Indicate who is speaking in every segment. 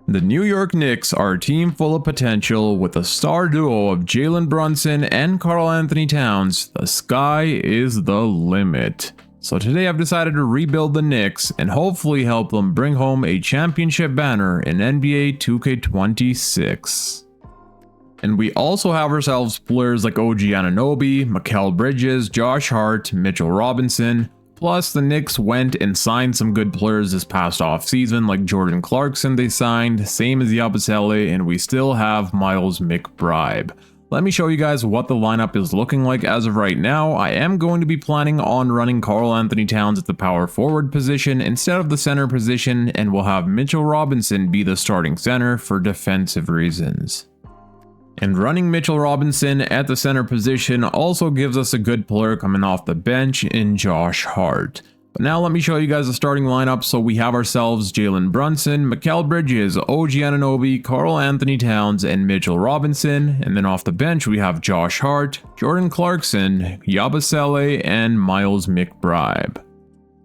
Speaker 1: The New York Knicks are a team full of potential with a star duo of Jalen Brunson and Karl-Anthony Towns. The sky is the limit. So today I've decided to rebuild the Knicks and hopefully help them bring home a championship banner in NBA 2K26. And we also have ourselves players like OG Anunoby, Mikal Bridges, Josh Hart, Mitchell Robinson. Plus, the Knicks went and signed some good players this past offseason, like Jordan Clarkson they signed, same as Yabusele, and we still have Miles McBride. Let me show you guys what the lineup is looking like as of right now. I am going to be planning on running Karl-Anthony Towns at the power forward position instead of the center position, and we'll have Mitchell Robinson be the starting center for defensive reasons. And running Mitchell Robinson at the center position also gives us a good player coming off the bench in Josh Hart. But now let me show you guys the starting lineup. So we have ourselves Jalen Brunson, Mikal Bridges, OG Anunoby, Karl-Anthony Towns, and Mitchell Robinson. And then off the bench we have Josh Hart, Jordan Clarkson, Yabusele, and Miles McBride.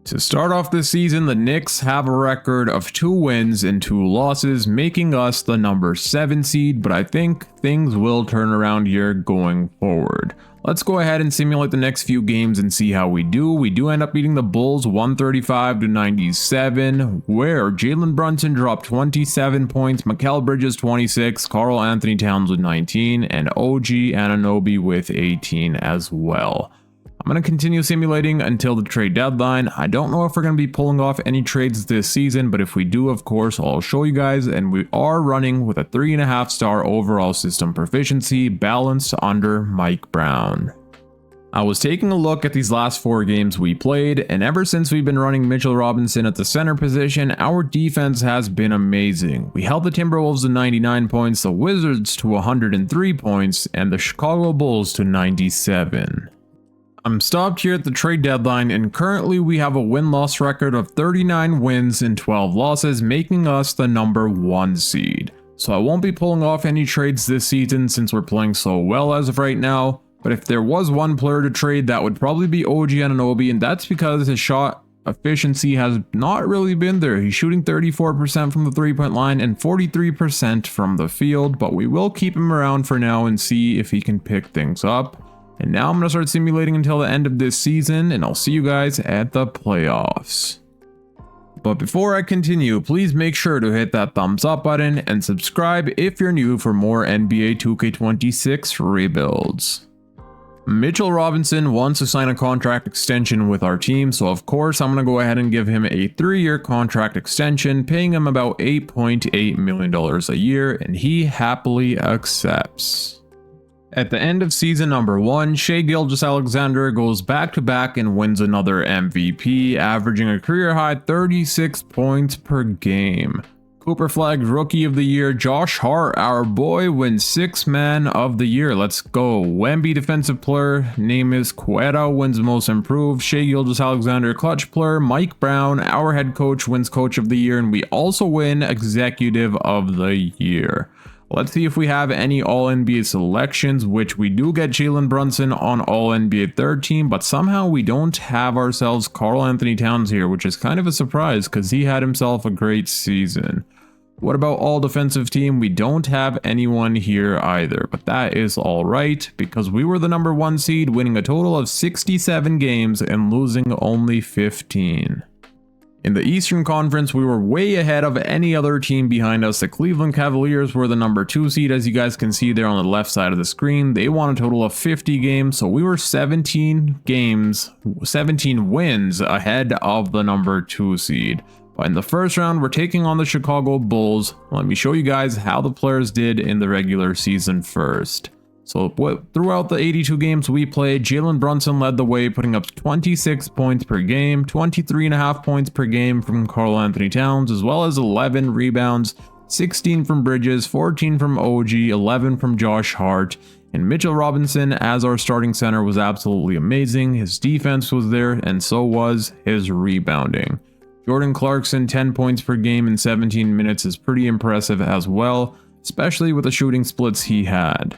Speaker 1: To start off this season, the Knicks have a record of 2 wins and 2 losses, making us the number 7 seed, but I think things will turn around here going forward. Let's go ahead and simulate the next few games and see how we do. We do end up beating the Bulls 135-97, where Jalen Brunson dropped 27 points, Mikal Bridges 26, Karl-Anthony Towns with 19, and OG Anunoby with 18 as well. I'm going to continue simulating until the trade deadline. I don't know if we're going to be pulling off any trades this season, but if we do, of course, I'll show you guys. And we are running with a 3.5 star overall system proficiency, balanced under Mike Brown. I was taking a look at these last 4 games we played, and ever since we've been running Mitchell Robinson at the center position, our defense has been amazing. We held the Timberwolves to 99 points, the Wizards to 103 points, and the Chicago Bulls to 97. I'm stopped here at the trade deadline, and currently we have a win-loss record of 39 wins and 12 losses, making us the number 1 seed. So I won't be pulling off any trades this season since we're playing so well as of right now, but if there was one player to trade, that would probably be OG Anunoby, and that's because his shot efficiency has not really been there. He's shooting 34% from the 3-point line and 43% from the field, but we will keep him around for now and see if he can pick things up. And now I'm going to start simulating until the end of this season, and I'll see you guys at the playoffs. But before I continue, please make sure to hit that thumbs up button and subscribe if you're new for more NBA 2K26 rebuilds. Mitchell Robinson wants to sign a contract extension with our team, so of course I'm going to go ahead and give him a 3-year contract extension, paying him about $8.8 million a year, and he happily accepts. At the end of season number 1, Shai Gilgeous-Alexander goes back-to-back and wins another MVP, averaging a career-high 36 points per game. Cooper Flagg's Rookie of the Year, Josh Hart, our boy, wins 6th Man of the Year. Let's go. Wemby Defensive Player, name is Quetta, wins Most Improved. Shai Gilgeous-Alexander Clutch Player, Mike Brown, our head coach, wins Coach of the Year, and we also win Executive of the Year. Let's see if we have any All-NBA selections, which we do get Jalen Brunson on All-NBA 3rd team, but somehow we don't have ourselves Karl-Anthony Towns here, which is kind of a surprise because he had himself a great season. What about All-Defensive team? We don't have anyone here either, but that is alright because we were the number 1 seed, winning a total of 67 games and losing only 15. In the Eastern Conference, we were way ahead of any other team behind us. The Cleveland Cavaliers were the number 2 seed, as you guys can see there on the left side of the screen. They won a total of 50 games, so we were 17 wins ahead of the number 2 seed. But in the first round, we're taking on the Chicago Bulls. Let me show you guys how the players did in the regular season first. So throughout the 82 games we played, Jalen Brunson led the way, putting up 26 points per game, 23.5 points per game from Karl-Anthony Towns, as well as 11 rebounds, 16 from Bridges, 14 from OG, 11 from Josh Hart, and Mitchell Robinson as our starting center was absolutely amazing. His defense was there, and so was his rebounding. Jordan Clarkson, 10 points per game in 17 minutes is pretty impressive as well, especially with the shooting splits he had.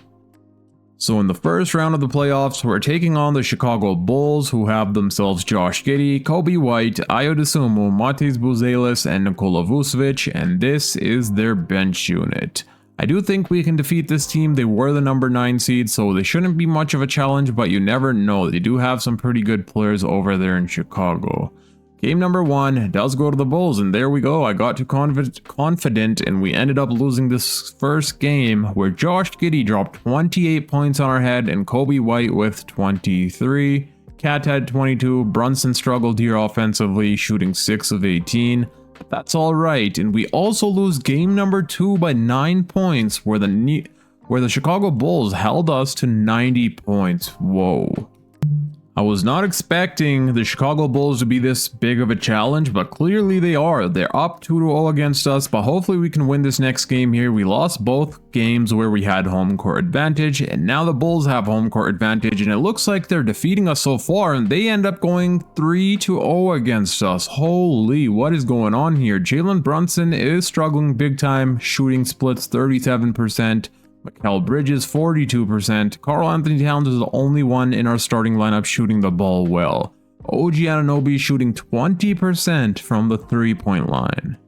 Speaker 1: So in the first round of the playoffs, we're taking on the Chicago Bulls, who have themselves Josh Giddey, Kobe White, Ayo Dosunmu, Matej Buzelis, and Nikola Vucevic, and this is their bench unit. I do think we can defeat this team. They were the number 9 seed, so they shouldn't be much of a challenge, but you never know. They do have some pretty good players over there in Chicago. Game number 1 does go to the Bulls, and there we go. I got too confident, and we ended up losing this first game where Josh Giddey dropped 28 points on our head and Kobe White with 23. Cat had 22. Brunson struggled here offensively, shooting 6 of 18. But that's all right, and we also lose game number 2 by 9 points, where the Chicago Bulls held us to 90 points. Whoa. I was not expecting the Chicago Bulls to be this big of a challenge, but clearly they are. They're up 2-0 against us, but hopefully we can win this next game here. We lost both games where we had home court advantage, and now the Bulls have home court advantage, and it looks like they're defeating us so far, and they end up going 3-0 against us. Holy, what is going on here? Jalen Brunson is struggling big time, shooting splits 37%. Mikal Bridges 42%. Karl-Anthony Towns is the only one in our starting lineup shooting the ball well. OG Anunoby shooting 20% from the 3-point line.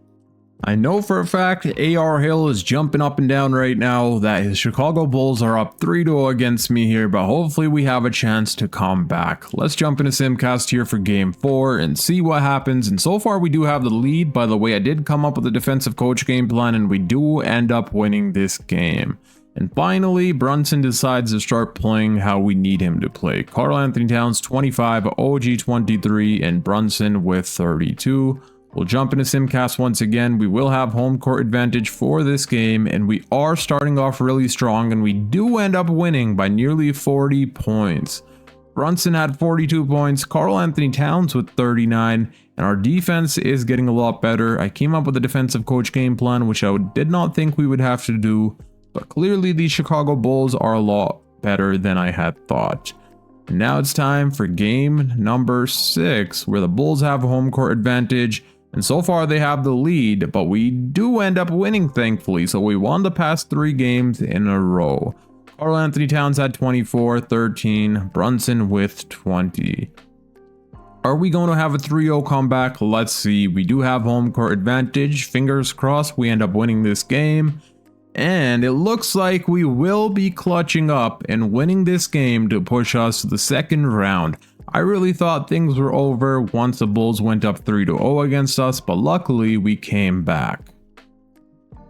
Speaker 1: I know for a fact AR Hill is jumping up and down right now that his Chicago Bulls are up 3-0 against me here, but hopefully we have a chance to come back. Let's jump into Simcast here for game 4 and see what happens. And so far we do have the lead. By the way, I did come up with a defensive coach game plan, and we do end up winning this game. And finally, Brunson decides to start playing how we need him to play. Karl-Anthony Towns 25, OG 23, and Brunson with 32. We'll jump into Simcast once again. We will have home court advantage for this game, and we are starting off really strong, and we do end up winning by nearly 40 points. Brunson had 42 points, Karl-Anthony Towns with 39, and our defense is getting a lot better. I came up with a defensive coach game plan, which I did not think we would have to do. But clearly the Chicago Bulls are a lot better than I had thought. And now it's time for game number 6, where the Bulls have home court advantage. And so far they have the lead, but we do end up winning, thankfully. So we won the past 3 games in a row. Karl-Anthony Towns had 24, 13, Brunson with 20. Are we going to have a 3-0 comeback? Let's see. We do have home court advantage. Fingers crossed we end up winning this game. And it looks like we will be clutching up and winning this game to push us to the second round. I really thought things were over once the Bulls went up 3-0 against us, but luckily we came back.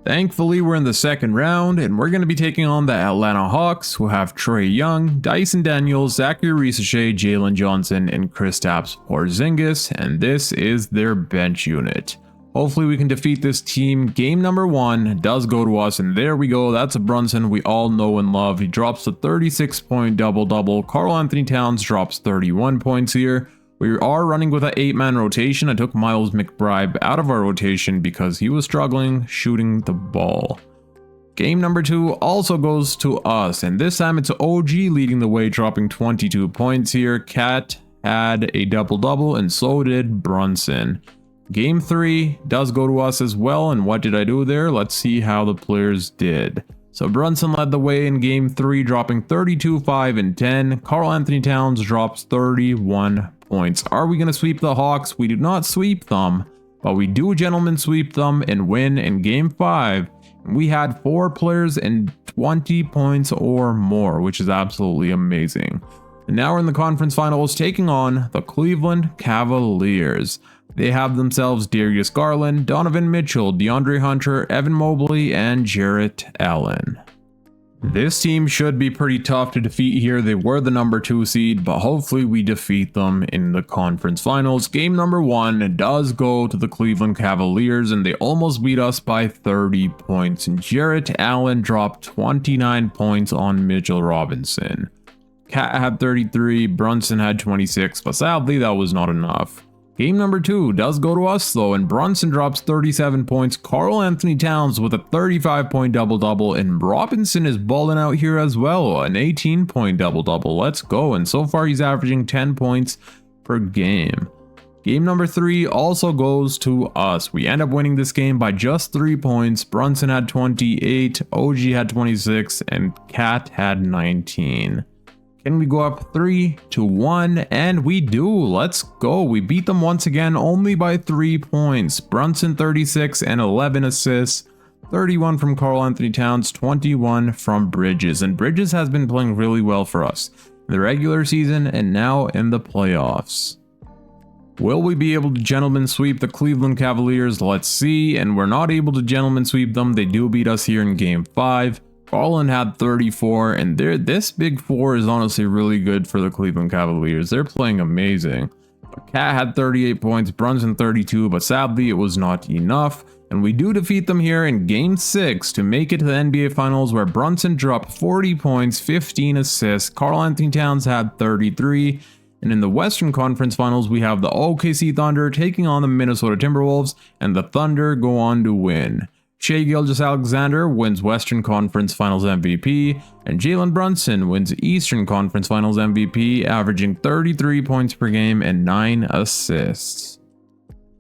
Speaker 1: Thankfully, we're in the second round, and we're going to be taking on the Atlanta Hawks, who have Trae Young, Dyson Daniels, Zachary Risachet, Jalen Johnson, and Kristaps Porzingis, and this is their bench unit. Hopefully we can defeat this team. Game number 1 does go to us, and there we go. That's a Brunson we all know and love. He drops a 36-point double-double. Karl-Anthony Towns drops 31 points here. We are running with an 8-man rotation. I took Miles McBride out of our rotation because he was struggling shooting the ball. Game number 2 also goes to us, and this time it's OG leading the way, dropping 22 points here. Cat had a double-double, and so did Brunson. Game 3 does go to us as well, and what did I do there? Let's see how the players did. So Brunson led the way in game 3, dropping 32, 5, and 10. Karl-Anthony Towns drops 31 points. Are we going to sweep the Hawks? We do not sweep them, but we do gentlemen sweep them and win in game 5. We had 4 players and 20 points or more, which is absolutely amazing. And now we're in the conference finals taking on the Cleveland Cavaliers. They have themselves Darius Garland, Donovan Mitchell, DeAndre Hunter, Evan Mobley, and Jarrett Allen. This team should be pretty tough to defeat here. They were the number 2 seed, but hopefully we defeat them in the conference finals. Game number 1 does go to the Cleveland Cavaliers, and they almost beat us by 30 points. And Jarrett Allen dropped 29 points on Mitchell Robinson. Cat had 33, Brunson had 26, but sadly that was not enough. Game number 2 does go to us though, and Brunson drops 37 points, Karl-Anthony Towns with a 35-point double-double, and Robinson is balling out here as well, an 18-point double-double. Let's go, and so far he's averaging 10 points per game. Game number 3 also goes to us. We end up winning this game by just 3 points. Brunson had 28, OG had 26, and Cat had 19. Can we go up 3-1? And we do. Let's go. We beat them once again only by 3 points. Brunson 36 and 11 assists. 31 from Karl-Anthony Towns, 21 from Bridges. And Bridges has been playing really well for us in the regular season and now in the playoffs. Will we be able to gentleman sweep the Cleveland Cavaliers? Let's see. And we're not able to gentleman sweep them. They do beat us here in game 5. Garland had 34, and this big four is honestly really good for the Cleveland Cavaliers. They're playing amazing. Cat had 38 points, Brunson 32, but sadly it was not enough. And we do defeat them here in game 6 to make it to the NBA Finals, where Brunson dropped 40 points, 15 assists. Karl-Anthony Towns had 33. And in the Western Conference Finals, we have the OKC Thunder taking on the Minnesota Timberwolves, and the Thunder go on to win. Shai Gilgeous-Alexander wins Western Conference Finals MVP, and Jalen Brunson wins Eastern Conference Finals MVP, averaging 33 points per game and 9 assists.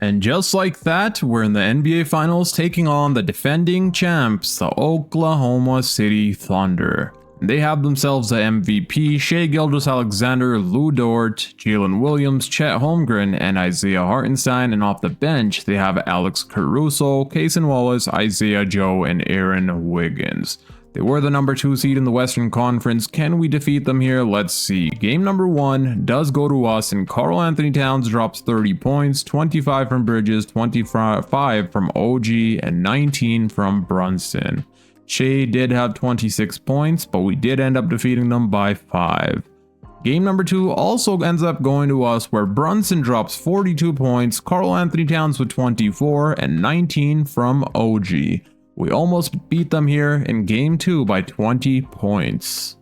Speaker 1: And just like that, we're in the NBA Finals taking on the defending champs, the Oklahoma City Thunder. They have themselves the MVP, Shai Gilgeous-Alexander, Lou Dort, Jalen Williams, Chet Holmgren, and Isaiah Hartenstein, and off the bench they have Alex Caruso, Cason Wallace, Isaiah Joe, and Aaron Wiggins. They were the number 2 seed in the Western Conference. Can we defeat them here? Let's see. Game number 1 does go to us, and Karl-Anthony Towns drops 30 points, 25 from Bridges, 25 from OG, and 19 from Brunson. Shai did have 26 points, but we did end up defeating them by 5. Game number 2 also ends up going to us, where Brunson drops 42 points, Karl-Anthony Towns with 24, and 19 from OG. We almost beat them here in game 2 by 20 points.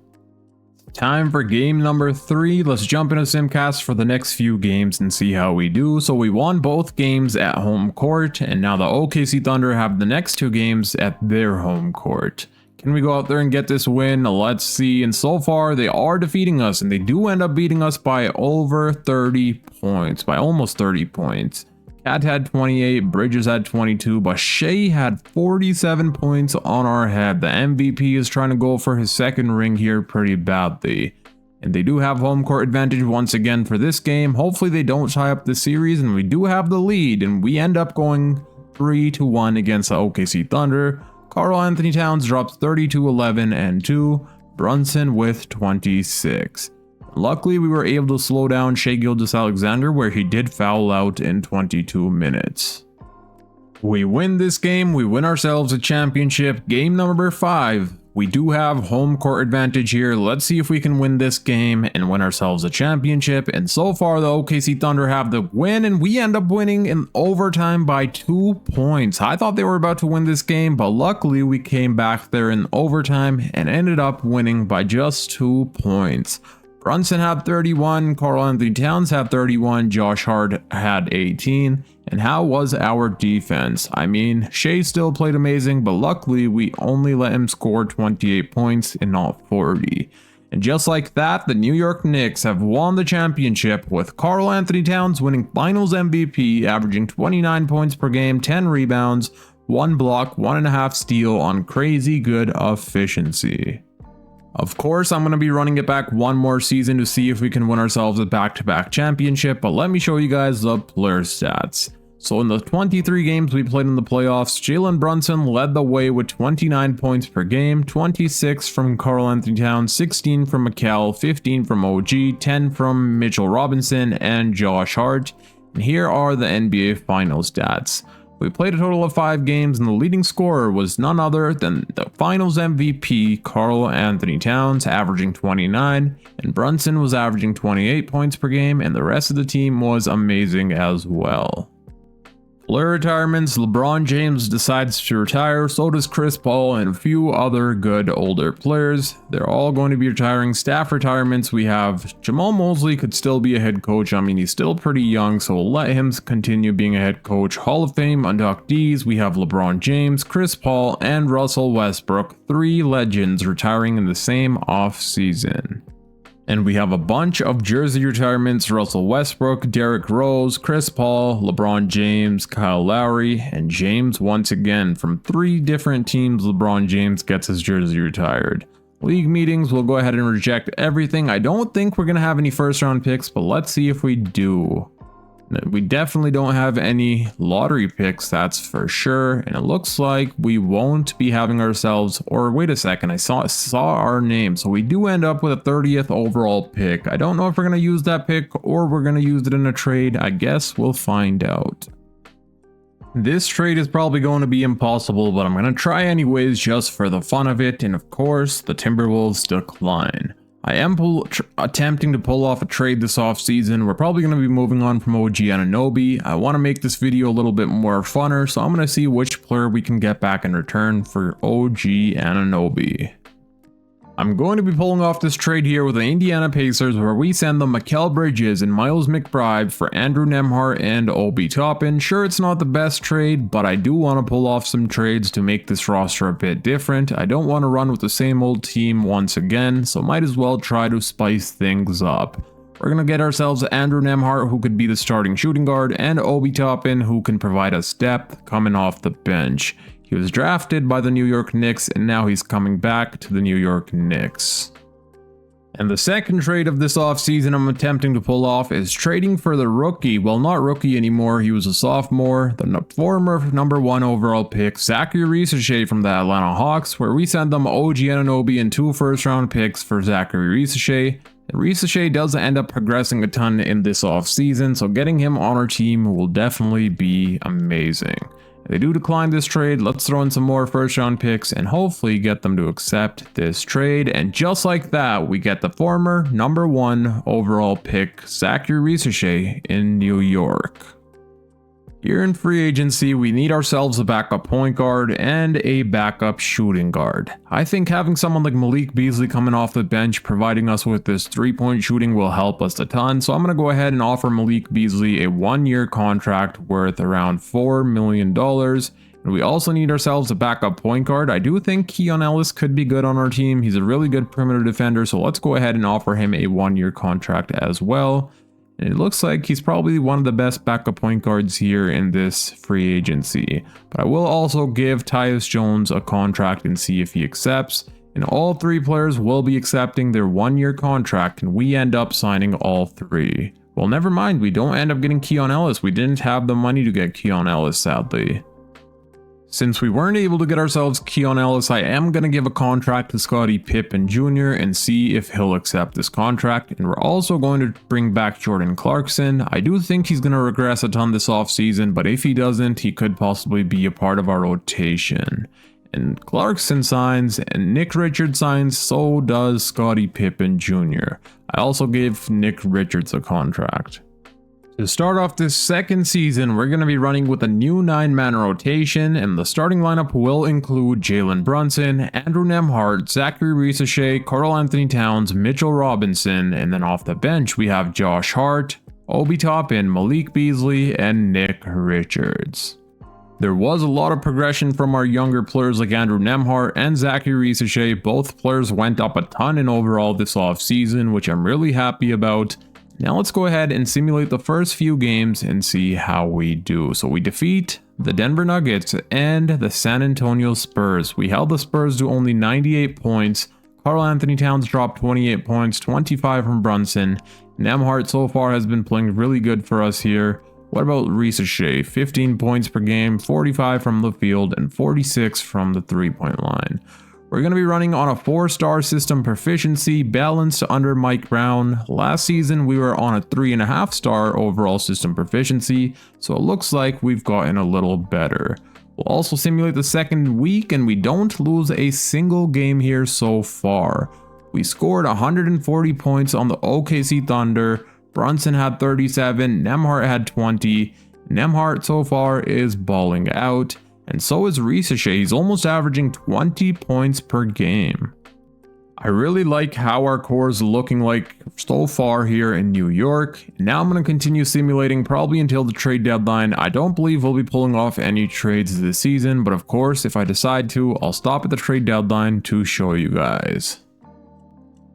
Speaker 1: Time for game number 3. Let's jump into Simcast for the next few games and see how we do. So we won both games at home court, and now the OKC Thunder have the next 2 games at their home court. Can we go out there and get this win? Let's see. And so far they are defeating us, and they do end up beating us by over 30 points, by almost 30 points. Cat had 28, Bridges had 22, but Shai had 47 points on our head. The MVP is trying to go for his second ring here pretty badly. And they do have home court advantage once again for this game. Hopefully they don't tie up the series, and we do have the lead, and we end up going 3-1 against the OKC Thunder. Karl-Anthony Towns drops 32, 11, and 2. Brunson with 26. Luckily, we were able to slow down Shai Gilgeous-Alexander, where he did foul out in 22 minutes. We win this game, we win ourselves a championship. Game number 5. We do have home court advantage here. Let's see if we can win this game and win ourselves a championship. And so far, the OKC Thunder have the win, and we end up winning in overtime by 2 points. I thought they were about to win this game, but luckily we came back there in overtime and ended up winning by just 2 points. Brunson had 31, Karl-Anthony Towns had 31, Josh Hart had 18. And how was our defense? I mean, Shai still played amazing, but luckily we only let him score 28 points and not 40. And just like that, the New York Knicks have won the championship, with Karl-Anthony Towns winning Finals MVP, averaging 29 points per game, 10 rebounds, 1 block, 1.5 steal on crazy good efficiency. Of course, I'm going to be running it back one more season to see if we can win ourselves a back-to-back championship, but let me show you guys the player stats. So in the 23 games we played in the playoffs, Jalen Brunson led the way with 29 points per game, 26 from Karl-Anthony Towns, 16 from Mikal, 15 from OG, 10 from Mitchell Robinson and Josh Hart. And here are the NBA Finals stats. We played a total of 5 games, and the leading scorer was none other than the Finals MVP, Karl-Anthony Towns, averaging 29, and Brunson was averaging 28 points per game, and the rest of the team was amazing as well. Player retirements: LeBron James decides to retire, so does Chris Paul and a few other good older players. They're all going to be retiring. Staff retirements: we have Jamal Mosley could still be a head coach. I mean, he's still pretty young, so we'll let him continue being a head coach. Hall of Fame inductees: we have LeBron James, Chris Paul, and Russell Westbrook, 3 legends retiring in the same off season. And we have a bunch of jersey retirements: Russell Westbrook, Derrick Rose, Chris Paul, LeBron James, Kyle Lowry, and James once again. From 3 different teams, LeBron James gets his jersey retired. League meetings, we'll go ahead and reject everything. I don't think we're going to have any first round picks, but let's see if we do. We definitely don't have any lottery picks, that's for sure. And it looks like we won't be having ourselves, or wait a second, I saw our name. So we do end up with a 30th overall pick. I don't know if we're going to use that pick or we're going to use it in a trade. I guess we'll find out. This trade is probably going to be impossible, but I'm going to try anyways just for the fun of it. And of course, the Timberwolves decline. I am attempting to pull off a trade this offseason. We're probably going to be moving on from OG Anunoby. I want to make this video a little bit more funner, so I'm going to see which player we can get back in return for OG Anunoby. I'm going to be pulling off this trade here with the Indiana Pacers, where we send them Mikal Bridges and Miles McBride for Andrew Nembhard and Obi Toppin. Sure, it's not the best trade, but I do want to pull off some trades to make this roster a bit different. I don't want to run with the same old team once again, so might as well try to spice things up. We're going to get ourselves Andrew Nembhard, who could be the starting shooting guard, and Obi Toppin, who can provide us depth coming off the bench. He was drafted by the New York Knicks, and now he's coming back to the New York Knicks. And the second trade of this offseason I'm attempting to pull off is trading for the rookie, well, not rookie anymore, he was a sophomore, the former #1 overall pick, Zachary Risacher from the Atlanta Hawks, where we send them OG Anunoby and 2 first-round picks for Zachary Risacher. And Risacher does end up progressing a ton in this offseason, so getting him on our team will definitely be amazing. If they do decline this trade, let's throw in some more first round picks and hopefully get them to accept this trade. And just like that, we get the former #1 overall pick, Zachary Risacher, in New York. Here in free agency, we need ourselves a backup point guard and a backup shooting guard. I think having someone like Malik Beasley coming off the bench providing us with this 3-point shooting will help us a ton, so I'm going to go ahead and offer Malik Beasley a 1-year contract worth around $4 million. And we also need ourselves a backup point guard. I do think Keon Ellis could be good on our team. He's a really good perimeter defender, so let's go ahead and offer him a 1-year contract as well. And it looks like he's probably one of the best backup point guards here in this free agency. But I will also give Tyus Jones a contract and see if he accepts. And all 3 players will be accepting their 1-year contract, and we end up signing all 3. Well, never mind, we don't end up getting Keon Ellis. We didn't have the money to get Keon Ellis, sadly. Since we weren't able to get ourselves Keon Ellis, I am going to give a contract to Scottie Pippen Jr. and see if he'll accept this contract. And we're also going to bring back Jordan Clarkson. I do think he's going to regress a ton this offseason, but if he doesn't, he could possibly be a part of our rotation. And Clarkson signs and Nick Richards signs, so does Scottie Pippen Jr. I also gave Nick Richards a contract. To start off this second season, we're going to be running with a new 9-man rotation, and the starting lineup will include Jalen Brunson, Andrew Nembhard, Zachary Risacher, Karl-Anthony Towns, Mitchell Robinson, and then off the bench we have Josh Hart, Obi Toppin, Malik Beasley, and Nick Richards. There was a lot of progression from our younger players like Andrew Nembhard and Zachary Risacher. Both players went up a ton in overall this offseason, which I'm really happy about. Now let's go ahead and simulate the first few games and see how we do. So we defeat the Denver Nuggets and the San Antonio Spurs. We held the Spurs to only 98 points. Karl-Anthony Towns dropped 28 points, 25 from Brunson. Nembhard so far has been playing really good for us here. What about Risacher? 15 points per game, 45 from the field, and 46 from the 3-point line. We're going to be running on a 4-star system proficiency, balanced under Mike Brown. Last season, we were on a 3.5-star overall system proficiency, so it looks like we've gotten a little better. We'll also simulate the second week, and we don't lose a single game here so far. We scored 140 points on the OKC Thunder. Brunson had 37, Nembhard had 20. Nembhard so far is balling out. And so is Risacher. He's almost averaging 20 points per game. I really like how our core is looking like so far here in New York. Now I'm going to continue simulating probably until the trade deadline. I don't believe we'll be pulling off any trades this season, but of course, if I decide to, I'll stop at the trade deadline to show you guys.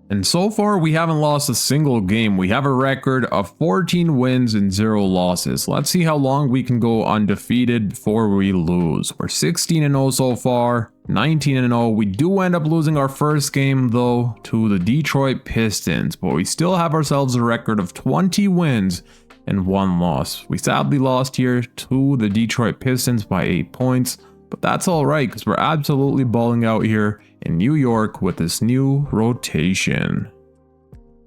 Speaker 1: And so far, we haven't lost a single game. We have a record of 14 wins and 0 losses. Let's see how long we can go undefeated before we lose. We're 16-0 so far, 19-0. We do end up losing our first game, though, to the Detroit Pistons, but we still have ourselves a record of 20 wins and 1 loss. We sadly lost here to the Detroit Pistons by 8 points, but that's alright because we're absolutely balling out here in New York with this new rotation.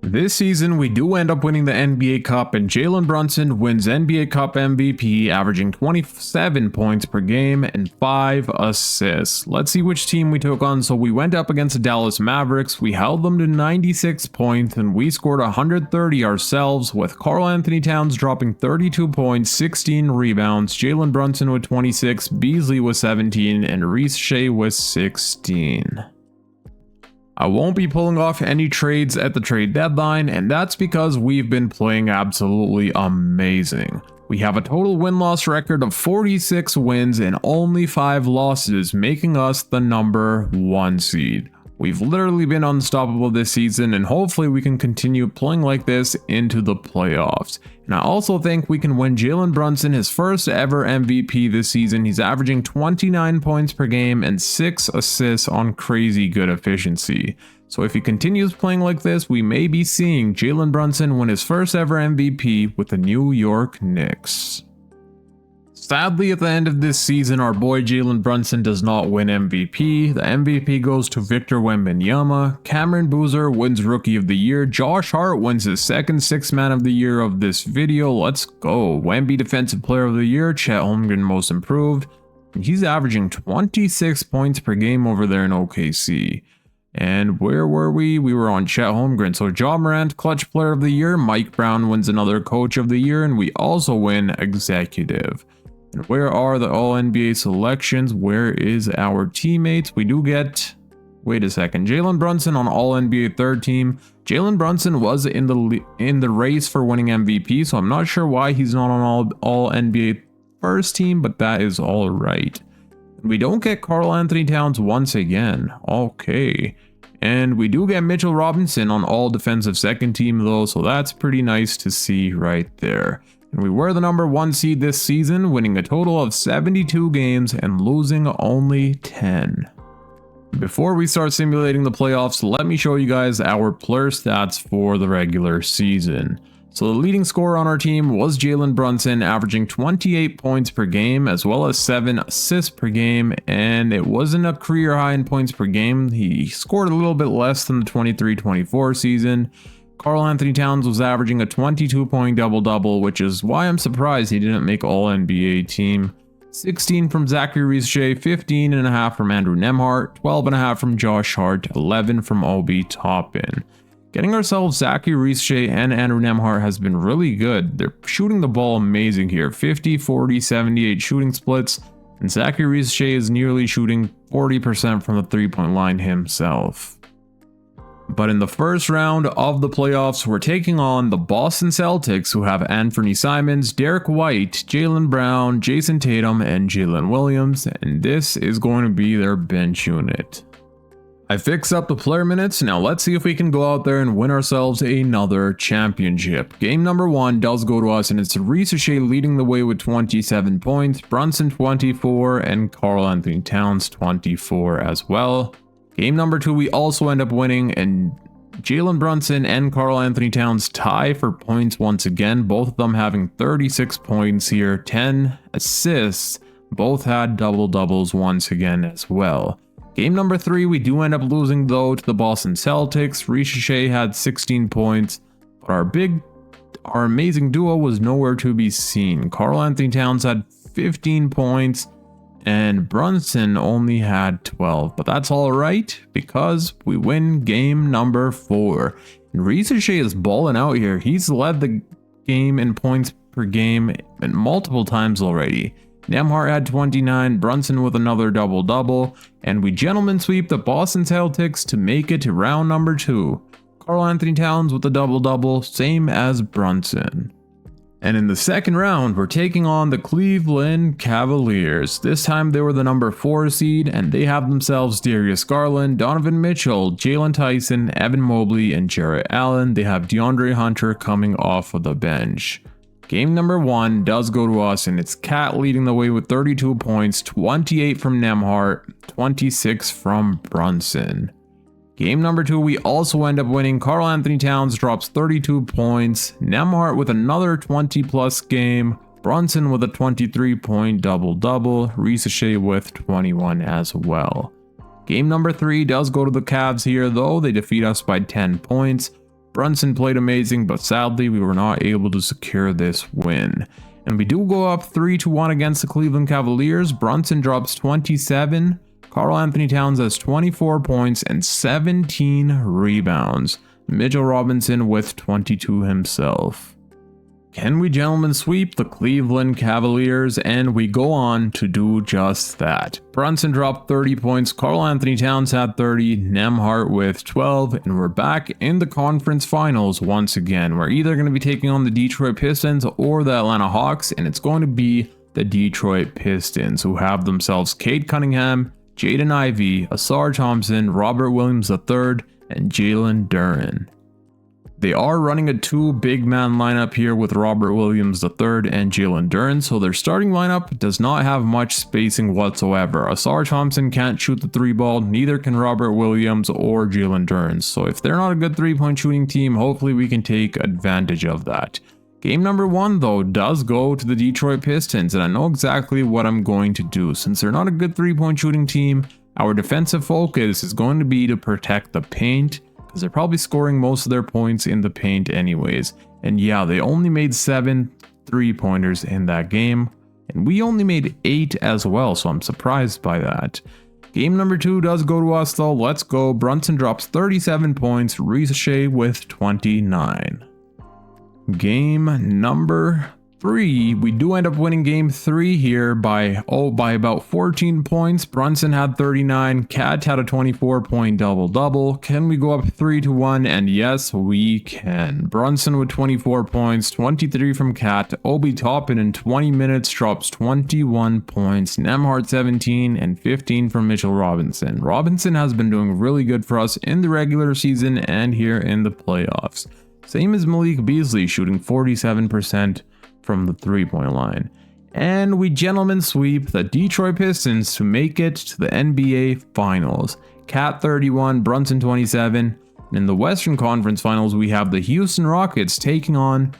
Speaker 1: This season, we do end up winning the NBA Cup, and Jalen Brunson wins NBA Cup MVP, averaging 27 points per game and 5 assists. Let's see which team we took on. So we went up against the Dallas Mavericks. We held them to 96 points, and we scored 130 ourselves, with Karl-Anthony Towns dropping 32 points, 16 rebounds, Jalen Brunson with 26, Beasley with 17, and Reese Shea with 16. I won't be pulling off any trades at the trade deadline, and that's because we've been playing absolutely amazing. We have a total win-loss record of 46 wins and only 5 losses, making us the number 1 seed. We've literally been unstoppable this season, and hopefully we can continue playing like this into the playoffs. And I also think we can win Jalen Brunson his first ever MVP this season. He's averaging 29 points per game and 6 assists on crazy good efficiency. So if he continues playing like this, we may be seeing Jalen Brunson win his first ever MVP with the New York Knicks. Sadly, at the end of this season, our boy Jalen Brunson does not win MVP. The MVP goes to Victor Wembanyama. Cameron Boozer wins Rookie of the Year. Josh Hart wins his second Sixth Man of the Year of this video. Let's go. Wemby Defensive Player of the Year. Chet Holmgren Most Improved. He's averaging 26 points per game over there in OKC. And where were we? We were on Chet Holmgren. So Ja Morant, Clutch Player of the Year. Mike Brown wins another Coach of the Year. And we also win Executive. And where are the All-NBA selections? Where is our teammates? We do get, wait a second, Jalen Brunson on All-NBA third team. Jalen Brunson was in the race for winning MVP, so I'm not sure why he's not on All-NBA first team, but that is all right. We don't get Karl-Anthony Towns once again. Okay. And we do get Mitchell Robinson on All-Defensive second team though, so that's pretty nice to see right there. And we were the number 1 seed this season, winning a total of 72 games and losing only 10. Before we start simulating the playoffs, let me show you guys our player stats for the regular season. So the leading scorer on our team was Jalen Brunson, averaging 28 points per game as well as 7 assists per game, and it wasn't a career high in points per game. He scored a little bit less than the 23-24 season. Karl-Anthony Towns was averaging a 22-point double-double, which is why I'm surprised he didn't make All-NBA team. 16 from Zachary Reese-Shea, 15.5 from Andrew Nembhard, 12.5 from Josh Hart, 11 from Obi Toppin. Getting ourselves Zachary Reese-Shea and Andrew Nembhard has been really good. They're shooting the ball amazing here, 50, 40, 78 shooting splits, and Zachary Reese-Shea is nearly shooting 40% from the three-point line himself. But in the first round of the playoffs, we're taking on the Boston Celtics, who have Anthony Simons, Derek White, Jaylen Brown, Jason Tatum, and Jalen Williams, and this is going to be their bench unit. I fixed up the player minutes. Now let's see if we can go out there and win ourselves another championship. Game number 1 does go to us, and it's Reese-Shea leading the way with 27 points, Brunson 24, and Karl-Anthony Towns 24 as well. Game number 2 we also end up winning, and Jalen Brunson and Karl-Anthony Towns tie for points once again, both of them having 36 points here, 10 assists, both had double-doubles once again as well. Game number 3 we do end up losing though to the Boston Celtics. Reese-Shea had 16 points, but our amazing duo was nowhere to be seen. Karl-Anthony Towns had 15 points, and Brunson only had 12, but that's all right because we win game number 4. And Reese-Shea is balling out here. He's led the game in points per game multiple times already. Nembhard had 29, Brunson with another double-double, and we gentlemen sweep the Boston Celtics to make it to round number 2. Karl-Anthony Towns with a double-double, same as Brunson. And in the second round, we're taking on the Cleveland Cavaliers. This time they were the number 4 seed, and they have themselves Darius Garland, Donovan Mitchell, Jalen Tyson, Evan Mobley, and Jarrett Allen. They have DeAndre Hunter coming off of the bench. Game number 1 does go to us, and it's Cat leading the way with 32 points, 28 from Nembhard, 26 from Brunson. Game number 2, we also end up winning. Karl-Anthony Towns drops 32 points, Nembhard with another 20 plus game, Brunson with a 23-point double-double, Ricochet with 21 as well. Game number 3 does go to the Cavs here, though they defeat us by 10 points. Brunson played amazing, but sadly we were not able to secure this win. And we do go up 3-1 against the Cleveland Cavaliers. Brunson drops 27. Karl-Anthony Towns has 24 points and 17 rebounds. Mitchell Robinson with 22 himself. Can we, gentlemen, sweep the Cleveland Cavaliers? And we go on to do just that. Brunson dropped 30 points, Karl-Anthony Towns had 30, Nembhard with 12, and we're back in the conference finals once again. We're either going to be taking on the Detroit Pistons or the Atlanta Hawks, and it's going to be the Detroit Pistons, who have themselves Cade Cunningham, Jaden Ivey, Asar Thompson, Robert Williams III, and Jalen Duren. They are running a 2 big man lineup here with Robert Williams III and Jalen Duren, so their starting lineup does not have much spacing whatsoever. Asar Thompson can't shoot the 3 ball, neither can Robert Williams or Jalen Duren, so if they're not a good 3-point shooting team, hopefully we can take advantage of that. Game number 1 though does go to the Detroit Pistons, and I know exactly what I'm going to do. Since they're not a good 3-point shooting team, our defensive focus is going to be to protect the paint, because they're probably scoring most of their points in the paint anyways. And yeah, they only made 7 3-pointers in that game, and we only made 8 as well, so I'm surprised by that. Game number 2 does go to us though. Let's go. Brunson drops 37 points, Ricochet with 29. Game number 3, we do end up winning game 3 here by about 14 points. Brunson had 39, Cat had a 24-point double-double. Can we go up 3-1? And yes, we can. Brunson with 24 points, 23 from Cat. Obi Toppin in 20 minutes drops 21 points. Nembhard 17 and 15 from Mitchell Robinson. Robinson has been doing really good for us in the regular season and here in the playoffs. Same as Malik Beasley, shooting 47% from the 3-point line. And we, gentlemen, sweep the Detroit Pistons to make it to the NBA Finals. Cat 31, Brunson 27. In the Western Conference Finals, we have the Houston Rockets taking on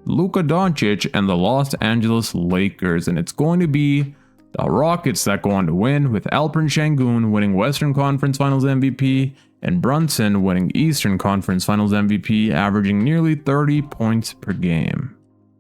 Speaker 1: Luka Doncic and the Los Angeles Lakers. And it's going to be the Rockets that go on to win, with Alperen Şengün winning Western Conference Finals MVP and Brunson winning Eastern Conference Finals MVP, averaging nearly 30 points per game.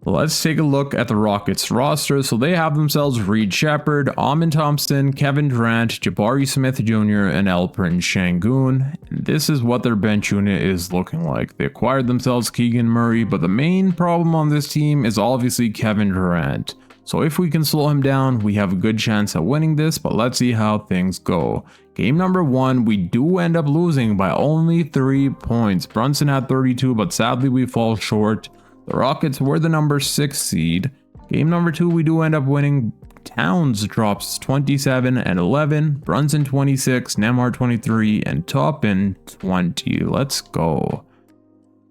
Speaker 1: Let's take a look at the Rockets roster. So they have themselves Reed Sheppard, Amen Thompson, Kevin Durant, Jabari Smith Jr., and Alperen Şengün. And this is what their bench unit is looking like. They acquired themselves Keegan Murray, but the main problem on this team is obviously Kevin Durant. So if we can slow him down, we have a good chance at winning this, but let's see how things go. Game number 1, we do end up losing by only 3 points. Brunson had 32, but sadly we fall short. The Rockets were the number 6 seed. Game number 2, we do end up winning. Towns drops 27 and 11, Brunson 26, Nembhard 23, and Toppin 20. Let's go.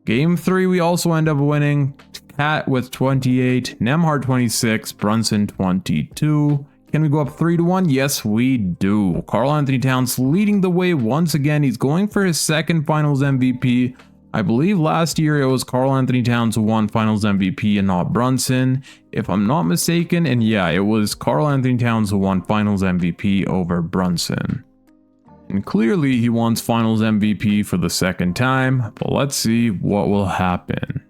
Speaker 1: Game 3, we also end up winning. Cat with 28, Nembhard 26, Brunson 22. Can we go up 3-1? Yes, we do. Karl-Anthony Towns leading the way once again. He's going for his 2nd Finals MVP. I believe last year it was Karl-Anthony Towns who won Finals MVP and not Brunson, if I'm not mistaken. And yeah, it was Karl-Anthony Towns who won Finals MVP over Brunson. And clearly he wants Finals MVP for the 2nd time, but let's see what will happen.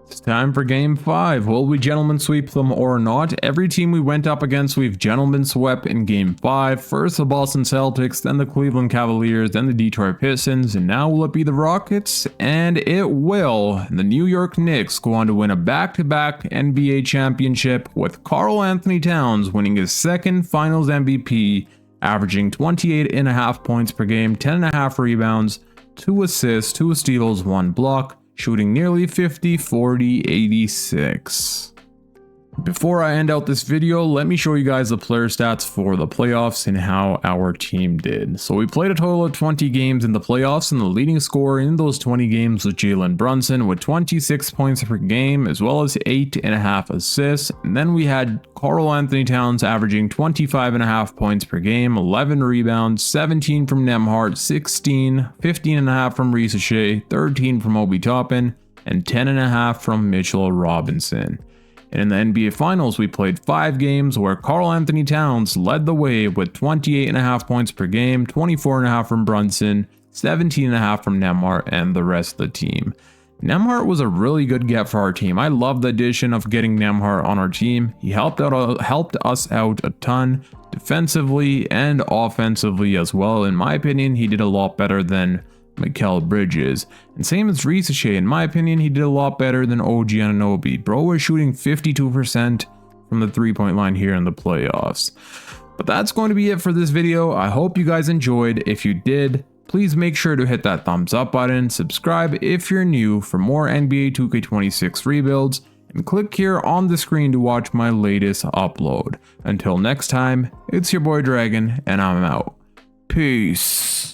Speaker 1: It's time for game 5. Will we, gentlemen, sweep them or not? Every team we went up against, we've gentlemen swept in game 5. First the Boston Celtics, then the Cleveland Cavaliers, then the Detroit Pistons, and now will it be the Rockets? And it will. The New York Knicks go on to win a back-to-back NBA championship, with Karl-Anthony Towns winning his 2nd Finals MVP, averaging 28.5 points per game, 10.5 rebounds, 2 assists, 2 steals, 1 block. shooting nearly 50, 40, 86. Before I end out this video, let me show you guys the player stats for the playoffs and how our team did. So we played a total of 20 games in the playoffs, and the leading scorer in those 20 games was Jalen Brunson with 26 points per game as well as 8.5 assists. And then we had Karl-Anthony Towns averaging 25.5 points per game, 11 rebounds, 17 from Nembhard, 16, 15.5 from Ricochet, 13 from Obi Toppin, and 10.5 from Mitchell Robinson. And in the NBA Finals, we played 5 games where Karl-Anthony Towns led the way with 28.5 points per game, 24.5 from Brunson, 17.5 from Nembhard, and the rest of the team. Nembhard was a really good get for our team. I love the addition of getting Nembhard on our team. He helped us out a ton, defensively and offensively as well. In my opinion, he did a lot better than Mikal Bridges, and same as Ricochet. In my opinion, he did a lot better than OG Anunoby. Bro was shooting 52% from the 3-point line here in the playoffs. But that's going to be it for this video. I hope you guys enjoyed. If you did, please make sure to hit that thumbs up button, subscribe if you're new for more NBA 2K26 rebuilds, and click here on the screen to watch my latest upload. Until next time, it's your boy Dragon, and I'm out. Peace.